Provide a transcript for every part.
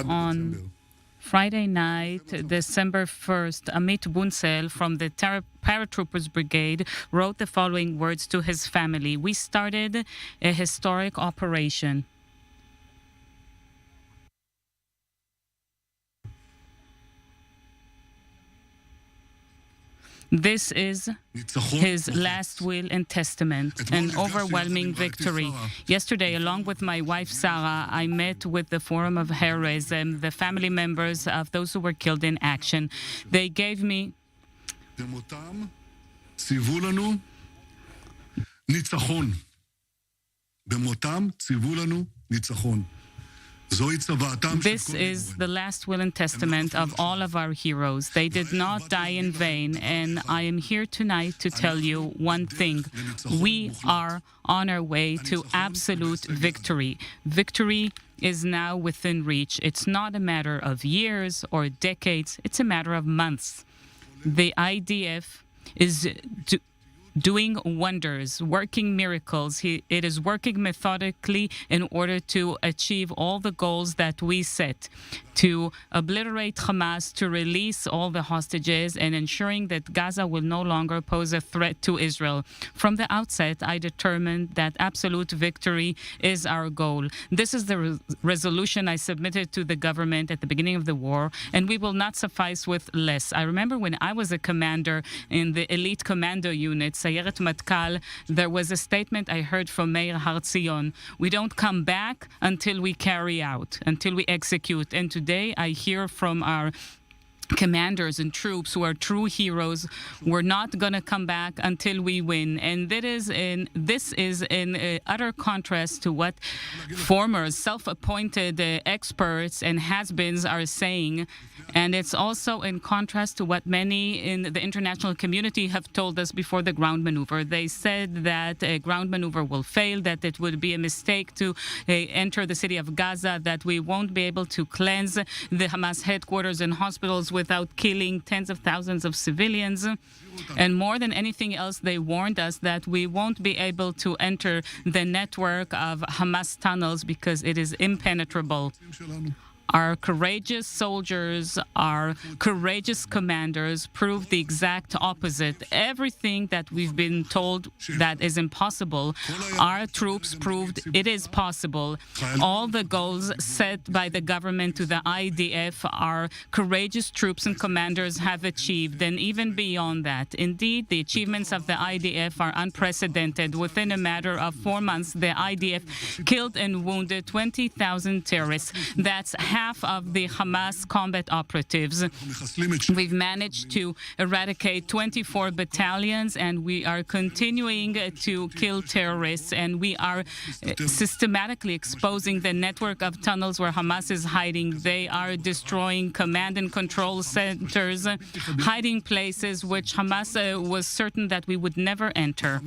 On Friday night, December 1st, Amit Bunsel from the Paratroopers Brigade wrote the following words to his family. We started a historic operation. This is his last will and testament, an overwhelming victory. Yesterday, along with my wife Sarah, I met with the Forum of Heroism, the family members of those who were killed in action. They gave me This is the last will and testament of all of our heroes. They did not die in vain, and I am here tonight to tell you one thing. We are on our way to absolute victory. Victory is now within reach. It's not a matter of years or decades. It's a matter of months. The IDF is doing wonders, working miracles. It is working methodically in order to achieve all the goals that we set, to obliterate Hamas, to release all the hostages, and ensuring that Gaza will no longer pose a threat to Israel. From the outset, I determined that absolute victory is our goal. This is the resolution I submitted to the government at the beginning of the war, and we will not suffice with less. I remember when I was a commander in the elite commando unit, Sayeret Matkal, there was a statement I heard from Meir Har-Zion. We don't come back until we carry out, until we execute. And today I hear from our commanders and troops who are true heroes, we're not going to come back until we win. And this is in utter contrast to what former self-appointed experts and has-beens are saying. And it's also in contrast to what many in the international community have told us before the ground maneuver. They said that a ground maneuver will fail, that it would be a mistake to enter the city of Gaza, that we won't be able to cleanse the Hamas headquarters and hospitals without killing tens of thousands of civilians. And more than anything else, they warned us that we won't be able to enter the network of Hamas tunnels because it is impenetrable. Our courageous soldiers, our courageous commanders proved the exact opposite. Everything that we've been told that is impossible, our troops proved it is possible. All the goals set by the government to the IDF, our courageous troops and commanders have achieved, and even beyond that. Indeed, the achievements of the IDF are unprecedented. Within a matter of 4 months, the IDF killed and wounded 20,000 terrorists. That's half of the Hamas combat operatives. We've managed to eradicate 24 battalions, and we are continuing to kill terrorists, and we are systematically exposing the network of tunnels where Hamas is hiding. They are destroying command and control centers, hiding places which Hamas was certain that we would never enter,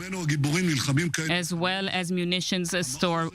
as well as munitions store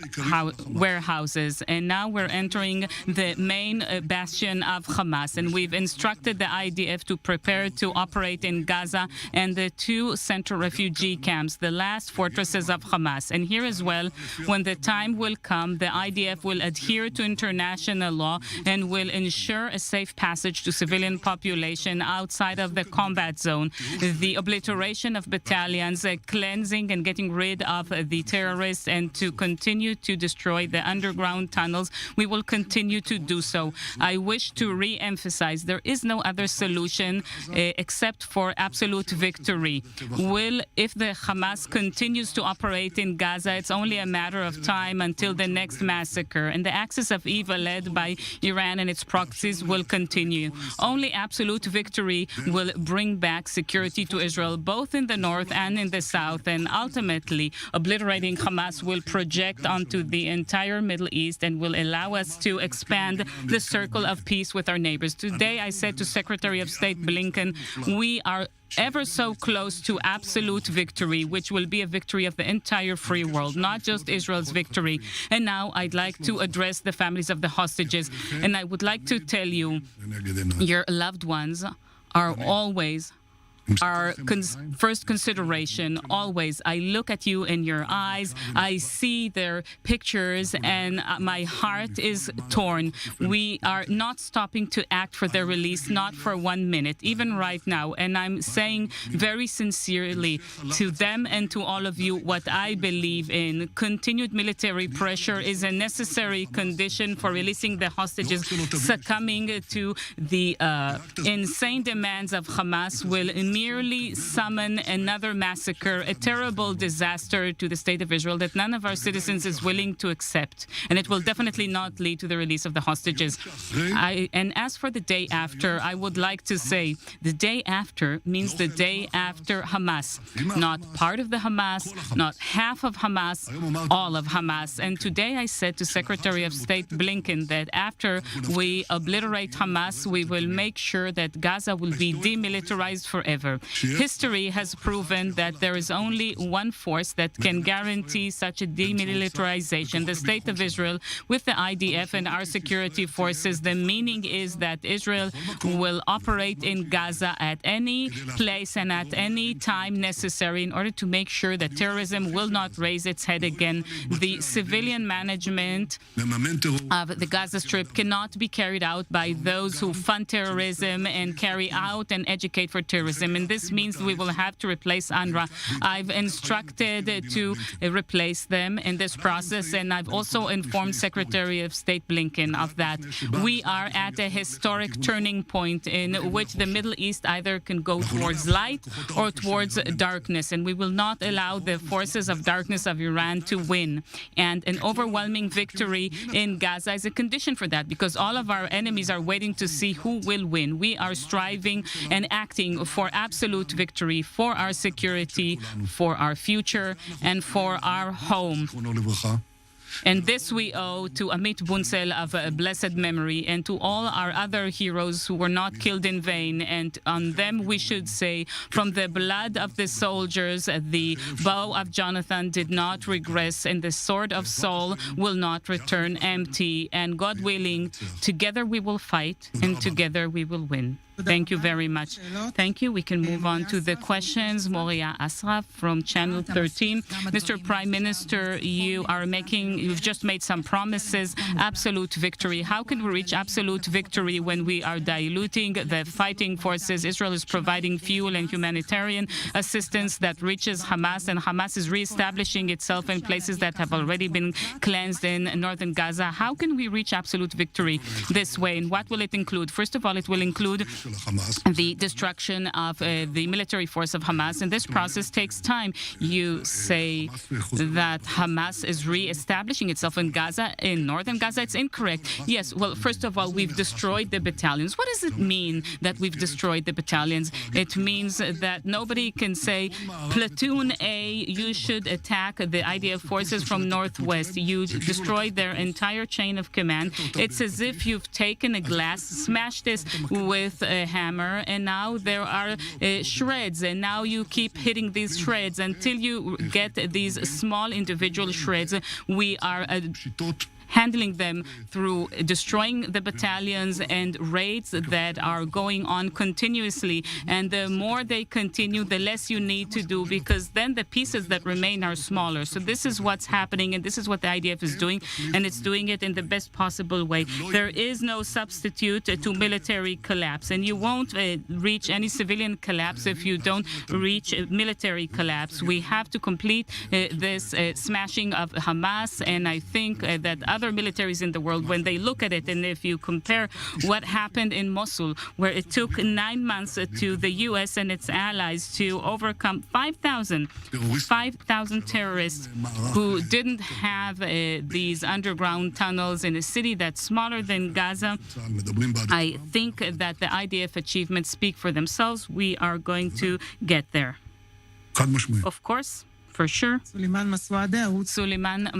warehouses. And now we're entering the main bastion of Hamas, and we've instructed the IDF to prepare to operate in Gaza and the two central refugee camps, the last fortresses of Hamas. And here as well, when the time will come, the IDF will adhere to international law and will ensure a safe passage to civilian population outside of the combat zone. The obliteration of battalions, cleansing and getting rid of the terrorists, and to continue to destroy the underground tunnels, we will continue to do so. I wish to re-emphasize there is no other solution except for absolute victory. If the Hamas continues to operate in Gaza, it's only a matter of time until the next massacre, and the axis of evil led by Iran and its proxies will continue. Only absolute victory will bring back security to Israel, both in the north and in the south, and ultimately obliterating Hamas will project onto the entire Middle East and will allow us to expand the circle of peace with our neighbors. Today, I said to Secretary of State Blinken, we are ever so close to absolute victory, which will be a victory of the entire free world, not just Israel's victory. And now I'd like to address the families of the hostages. And I would like to tell you, your loved ones are always our first consideration always. I look at you in your eyes, I see their pictures, and my heart is torn. We are not stopping to act for their release, not for 1 minute, even right now. And I'm saying very sincerely to them and to all of you what I believe in. Continued military pressure is a necessary condition for releasing the hostages. Succumbing to the insane demands of Hamas will merely summon another massacre, a terrible disaster to the state of Israel that none of our citizens is willing to accept. And it will definitely not lead to the release of the hostages. And as for the day after, I would like to say the day after means the day after Hamas. Not part of the Hamas, not half of Hamas, all of Hamas. And today I said to Secretary of State Blinken that after we obliterate Hamas, we will make sure that Gaza will be demilitarized forever. History has proven that there is only one force that can guarantee such a demilitarization, the State of Israel, with the IDF and our security forces. The meaning is that Israel will operate in Gaza at any place and at any time necessary in order to make sure that terrorism will not raise its head again. The civilian management of the Gaza Strip cannot be carried out by those who fund terrorism and carry out and educate for terrorism. And this means we will have to replace UNRWA. I've instructed to replace them in this process, and I've also informed Secretary of State Blinken of that. We are at a historic turning point in which the Middle East either can go towards light or towards darkness, and we will not allow the forces of darkness of Iran to win. And an overwhelming victory in Gaza is a condition for that, because all of our enemies are waiting to see who will win. We are striving and acting for absolute victory, for our security, for our future, and for our home. And this we owe to Amit Bunsel of blessed memory, and to all our other heroes who were not killed in vain. And on them we should say, from the blood of the soldiers, the bow of Jonathan did not regress, and the sword of Saul will not return empty. And God willing, together we will fight, and together we will win. Thank you very much. Thank you. We can move on to the questions. Moria Asraf from Channel 13. Mr. Prime Minister, you've just made some promises. Absolute victory. How can we reach absolute victory when we are diluting the fighting forces? Israel is providing fuel and humanitarian assistance that reaches Hamas, and Hamas is reestablishing itself in places that have already been cleansed in northern Gaza. How can we reach absolute victory this way, and what will it include? First of all, it will include the destruction of the military force of Hamas, and this process takes time. You say that Hamas is re-establishing itself in Gaza, in northern Gaza. It's incorrect. Yes, well, first of all, we've destroyed the battalions. What does it mean that we've destroyed the battalions? It means that nobody can say, Platoon A, you should attack the IDF forces from northwest. You destroyed their entire chain of command. It's as if you've taken a glass, smashed this with a hammer, and now there are shreds, and now you keep hitting these shreds until you get these small individual shreds. We are handling them through destroying the battalions and raids that are going on continuously. And the more they continue, the less you need to do, because then the pieces that remain are smaller. So this is what's happening, and this is what the IDF is doing, and it's doing it in the best possible way. There is no substitute to military collapse, and you won't reach any civilian collapse if you don't reach military collapse. We have to complete this smashing of Hamas, and I think that other militaries in the world, when they look at it, and if you compare what happened in Mosul, where it took 9 months to the U.S. and its allies to overcome 5,000 terrorists who didn't have these underground tunnels in a city that's smaller than Gaza, I think that the IDF achievements speak for themselves. We are going to get there. Of course. For sure. Suleiman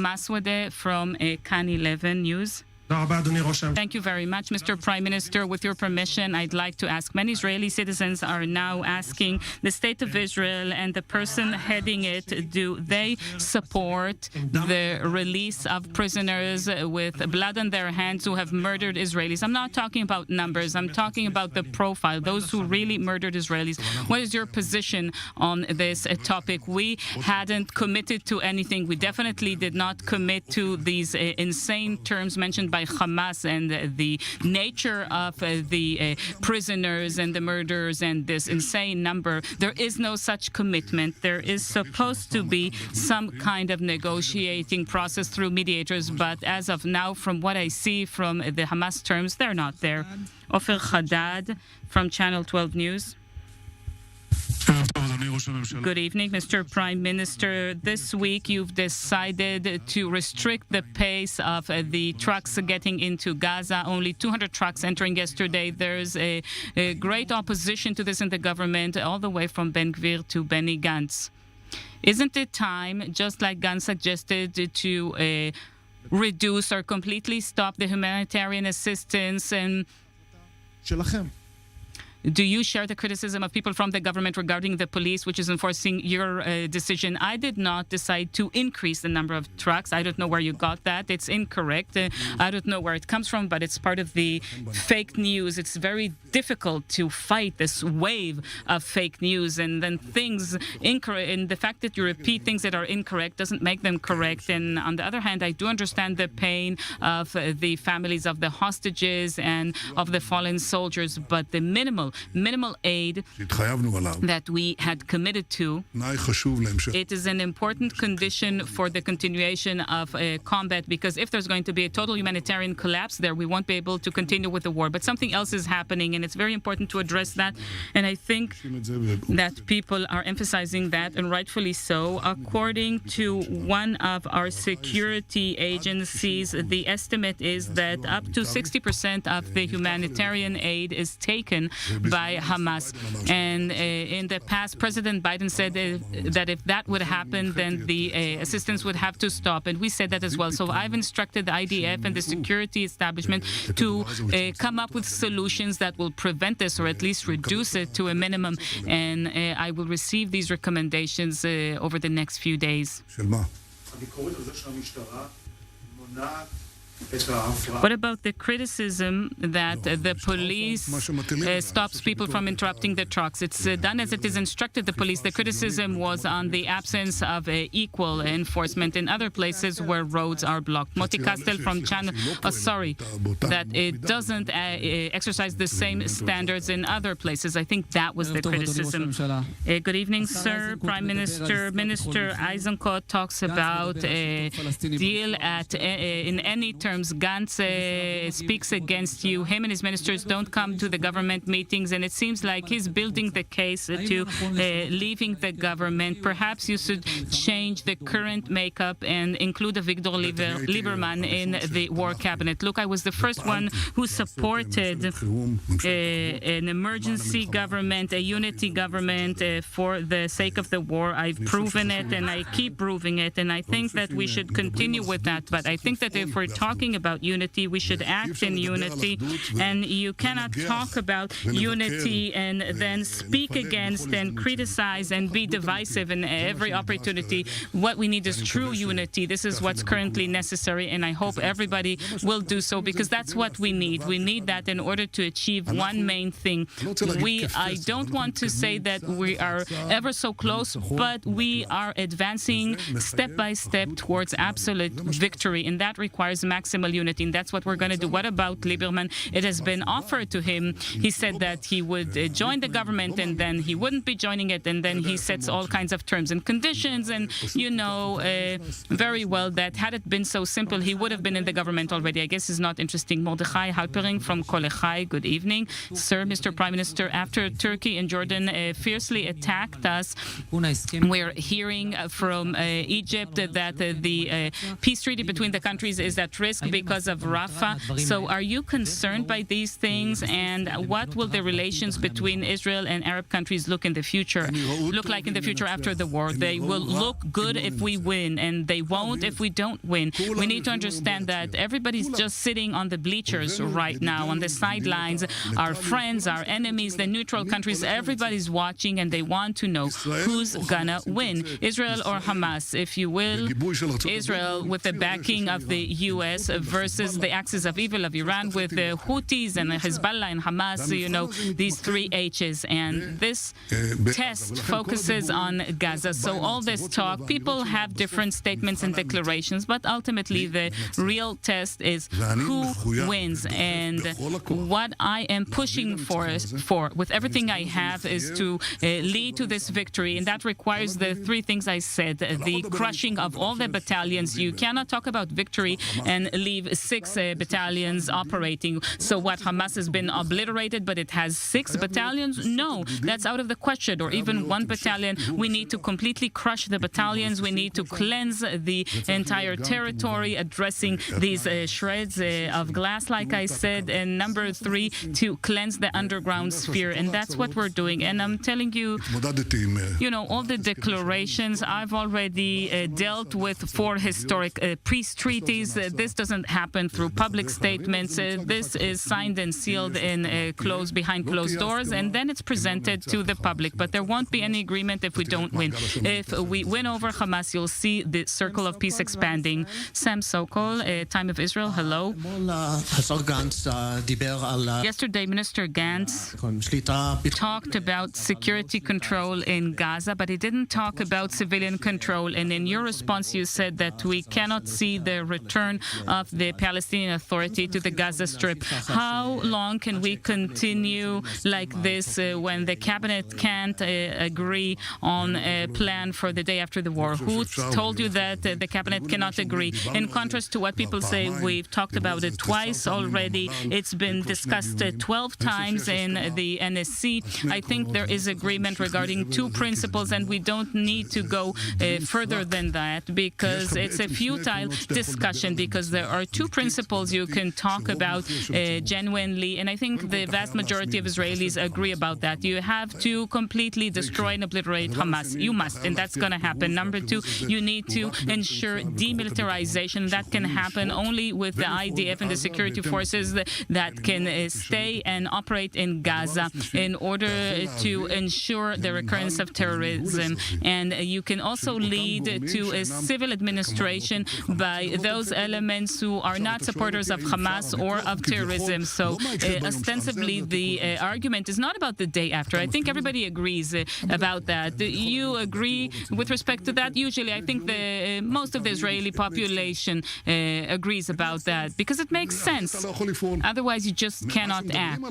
Maswadeh from Kan 11 News. Thank you very much, Mr. Prime Minister. With your permission, I'd like to ask, many Israeli citizens are now asking the State of Israel and the person heading it, do they support the release of prisoners with blood on their hands who have murdered Israelis? I'm not talking about numbers. I'm talking about the profile, those who really murdered Israelis. What is your position on this topic? We hadn't committed to anything. We definitely did not commit to these insane terms mentioned by Hamas and the nature of the prisoners and the murders and this insane number. There is no such commitment. There is supposed to be some kind of negotiating process through mediators, but as of now, from what I see from the Hamas terms, they're not there. Ofer Haddad from Channel 12 News. Good evening, Mr. Prime Minister. This week, you've decided to restrict the pace of the trucks getting into Gaza. Only 200 trucks entering yesterday. There's a great opposition to this in the government, all the way from Ben Gvir to Benny Gantz. Isn't it time, just like Gantz suggested, to reduce or completely stop the humanitarian assistance? And do you share the criticism of people from the government regarding the police, which is enforcing your decision? I did not decide to increase the number of trucks. I don't know where you got that. It's incorrect. I don't know where it comes from, but it's part of the fake news. It's very difficult to fight this wave of fake news, and then things incorrect. And the fact that you repeat things that are incorrect doesn't make them correct. And on the other hand, I do understand the pain of the families of the hostages and of the fallen soldiers, but the minimal aid that we had committed to, it is an important condition for the continuation of combat, because if there's going to be a total humanitarian collapse there, we won't be able to continue with the war. But something else is happening, and it's very important to address that. And I think that people are emphasizing that, and rightfully so. According to one of our security agencies, the estimate is that up to 60% of the humanitarian aid is taken by Hamas. And in the past, President Biden said that if that would happen, then the assistance would have to stop. And we said that as well. So I've instructed the IDF and the security establishment to come up with solutions that will prevent this, or at least reduce it to a minimum. And I will receive these recommendations over the next few days. What about the criticism that the police stops people from interrupting the trucks? It's done as it is instructed the police. The criticism was on the absence of equal enforcement in other places where roads are blocked. Moti Kastel from Channel, that it doesn't exercise the same standards in other places. I think that was the criticism. Good evening, sir. Prime Minister. Minister Eisenkot talks about a deal in any terms. Gantz speaks against you. Him and his ministers don't come to the government meetings, and it seems like he's building the case to leaving the government. Perhaps you should change the current makeup and include Avigdor Lieberman in the war cabinet. Look, I was the first one who supported an emergency government, a unity government for the sake of the war. I've proven it, and I keep proving it, and I think that we should continue with that. But I think that if we're talking about unity, we should act in unity, and you cannot talk about unity and then speak against and criticize and be divisive in every opportunity. What we need is true unity. This is what's currently necessary, and I hope everybody will do so, because that's what we need. We need that in order to achieve one main thing. I don't want to say that we are ever so close, but we are advancing step by step towards absolute victory, and that requires maximal unity, and that's what we're going to do. What about Lieberman? It has been offered to him. He said that he would join the government, and then he wouldn't be joining it, and then he sets all kinds of terms and conditions, and you know very well that had it been so simple, he would have been in the government already. I guess it's not interesting. Mordechai Halpering from Kolechai. Good evening, sir. Mr. Prime Minister, after Turkey and Jordan fiercely attacked us, we're hearing from Egypt that the peace treaty between the countries is at risk. risk because of Rafah. So are you concerned by these things? And what will the relations between Israel and Arab countries look like in the future after the war? They will look good if we win, and they won't if we don't win. We need to understand that everybody's just sitting on the bleachers right now, on the sidelines. Our friends, our enemies, the neutral countries, everybody's watching, and they want to know who's gonna win, Israel or Hamas. If you will, Israel with the backing of the U.S. versus the axis of evil of Iran with the Houthis and Hezbollah and Hamas, these three H's. And this test focuses on Gaza. So all this talk, people have different statements and declarations, but ultimately the real test is who wins. And what I am pushing for with everything I have is to lead to this victory, and that requires the three things I said: the crushing of all the battalions. You cannot talk about victory and leave 6 battalions operating. So what, Hamas has been obliterated, but it has 6 battalions? No, that's out of the question. Or even 1 battalion. We need to completely crush the battalions. We need to cleanse the entire territory, addressing these shreds of glass, like I said. And number 3, to cleanse the underground sphere. And that's what we're doing. And I'm telling you, all the declarations, I've already dealt with 4 historic peace treaties. This doesn't happen through public statements. This is signed and sealed in behind closed doors, and then it's presented to the public. But there won't be any agreement if we don't win. If we win over Hamas, you'll see the circle of peace expanding. Sam Sokol, Time of Israel, hello. Yesterday, Minister Gantz talked about security control in Gaza, but he didn't talk about civilian control. And in your response, you said that we cannot see the return of the Palestinian Authority to the Gaza Strip. How long can we continue like this when the cabinet can't agree on a plan for the day after the war? Who told you that the cabinet cannot agree? In contrast to what people say, we've talked about it twice already. It's been discussed 12 times in the NSC. I think there is agreement regarding 2 principles, and we don't need to go further than that, because it's a futile discussion, because there are 2 principles you can talk about genuinely, and I think the vast majority of Israelis agree about that. You have to completely destroy and obliterate Hamas. You must, and that's going to happen. Number 2, you need to ensure demilitarization. That can happen only with the IDF and the security forces that can stay and operate in Gaza in order to ensure the recurrence of terrorism. And you can also lead to a civil administration by those elements who are not supporters of Hamas or of terrorism. So ostensibly the argument is not about the day after. I think everybody agrees about that. You agree with respect to that? Usually I think most of the Israeli population agrees about that, because it makes sense. Otherwise you just cannot act.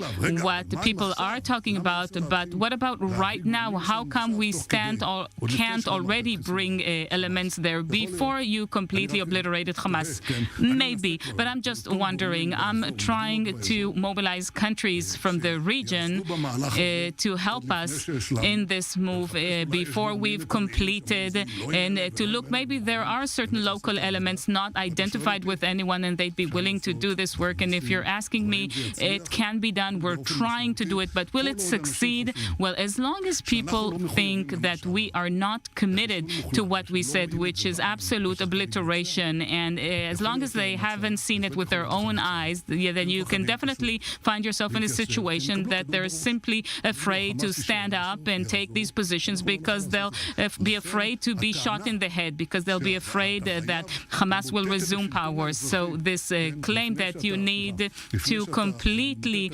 What people are talking about, but what about right now? How come we can't already bring elements there before you completely obliterated Hamas? Maybe, but I'm just wondering. I'm trying to mobilize countries from the region to help us in this move before we've completed, and to look, maybe there are certain local elements not identified with anyone, and they'd be willing to do this work. And if you're asking me, it can be done. We're trying to do it, but will it succeed? Well, as long as people think that we are not committed to what we said, which is absolute obliteration, and as long as they haven't seen it with their own eyes, then you can definitely find yourself in a situation that they're simply afraid to stand up and take these positions, because they'll be afraid to be shot in the head, because they'll be afraid that Hamas will resume power. So this claim that you need to completely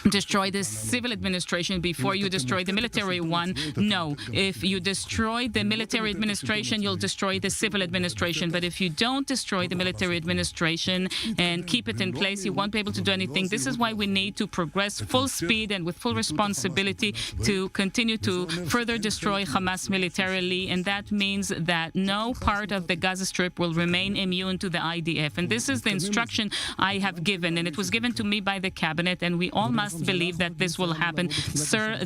destroy the civil administration before you destroy the military one, no. If you destroy the military administration, you'll destroy the civil administration. But if you don't destroy the military administration and keep it in place, you won't be able to do anything. This is why we need to progress full speed and with full responsibility to continue to further destroy Hamas militarily, and that means that no part of the Gaza Strip will remain immune to the IDF. And this is the instruction I have given, and it was given to me by the cabinet, and we all must believe that this will happen. Sir,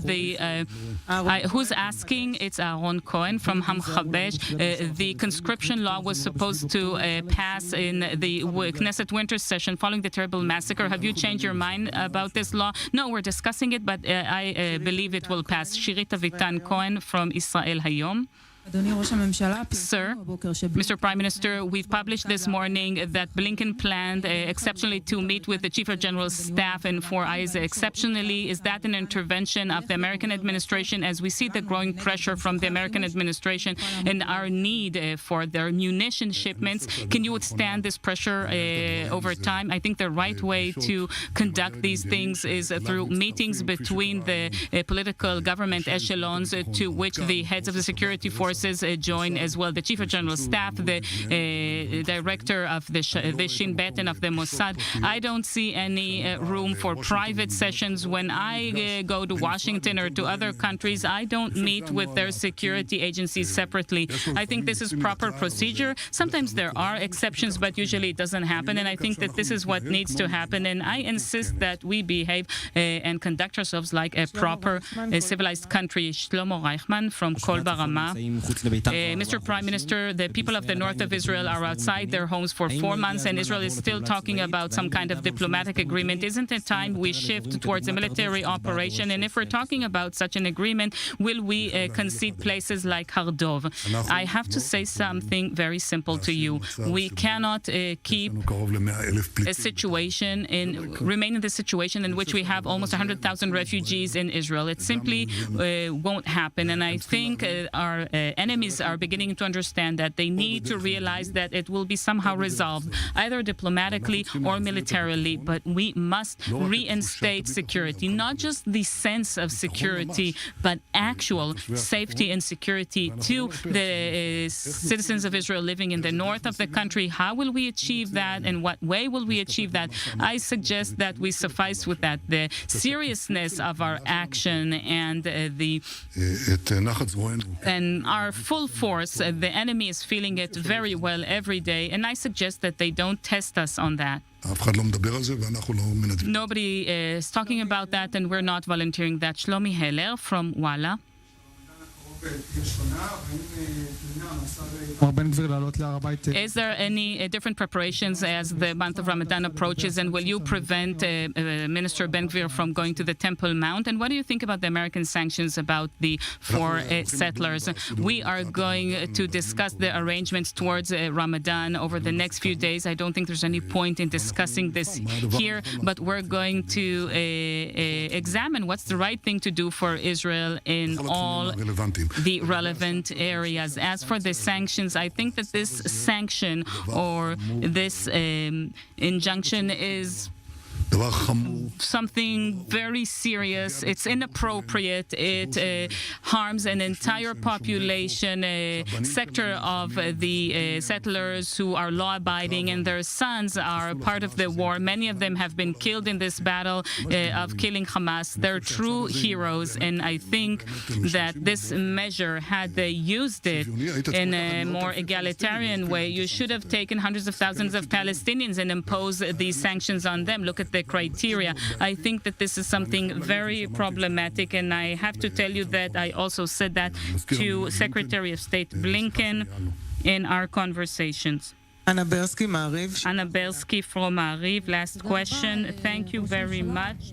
who's asking? It's Aaron Cohen from Hamchabesh. The conscription law was supposed to pass in the Knesset winter session following the terrible massacre. Have you changed your mind about this law? No, we're discussing it, but I believe it will pass. Shirit Avitan Cohen from Israel Hayom. Sir, Mr. Prime Minister, we've published this morning that Blinken planned exceptionally to meet with the Chief of General Staff in Four Eyes. Exceptionally, is that an intervention of the American administration as we see the growing pressure from the American administration and our need for their munition shipments? Can you withstand this pressure over time? I think the right way to conduct these things is through meetings between the political government echelons to which the heads of the security forces join as well. The Chief of General Staff, the Director of the Shin Bet and of the Mossad. I don't see any room for private sessions. When I go to Washington or to other countries, I don't meet with their security agencies separately. I think this is proper procedure. Sometimes there are exceptions, but usually it doesn't happen. And I think that this is what needs to happen. And I insist that we behave and conduct ourselves like a proper civilized country. Shlomo Reichman from Kol Barama. Mr. Prime Minister, the people of the north of Israel are outside their homes for 4 months, and Israel is still talking about some kind of diplomatic agreement. Isn't it time we shift towards a military operation? And if we're talking about such an agreement, will we concede places like Hardov? I have to say something very simple to you. We cannot keep a situation remain in the situation in which we have almost 100,000 refugees in Israel. It simply won't happen. And I think our enemies are beginning to understand that they need to realize that it will be somehow resolved, either diplomatically or militarily, but we must reinstate security, not just the sense of security, but actual safety and security to the citizens of Israel living in the north of the country. How will we achieve that, and what way will we achieve that? I suggest that we suffice with that. The seriousness of our action and our full force, the enemy is feeling it very well every day, and I suggest that they don't test us on that. Nobody is talking about that, and we're not volunteering that. Shlomi Heller from Walla. Is there any different preparations as the month of Ramadan approaches, and will you prevent Minister Ben Gvir from going to the Temple Mount? And what do you think about the American sanctions about the 4 settlers? We are going to discuss the arrangements towards Ramadan over the next few days. I don't think there's any point in discussing this here, but we're going to examine what's the right thing to do for Israel in all the relevant areas. As for the sanctions, I think that this sanction or this injunction is something very serious. It's inappropriate. It harms an entire population, a sector of the settlers who are law-abiding, and their sons are part of the war. Many of them have been killed in this battle of killing Hamas. They're true heroes, and I think that this measure, had they used it in a more egalitarian way, you should have taken hundreds of thousands of Palestinians and imposed these sanctions on them. Look at the criteria. I think that this is something very problematic, and I have to tell you that I also said that to Secretary of State Blinken in our conversations. Anna Belsky from Ma'ariv, last question. Thank you very much.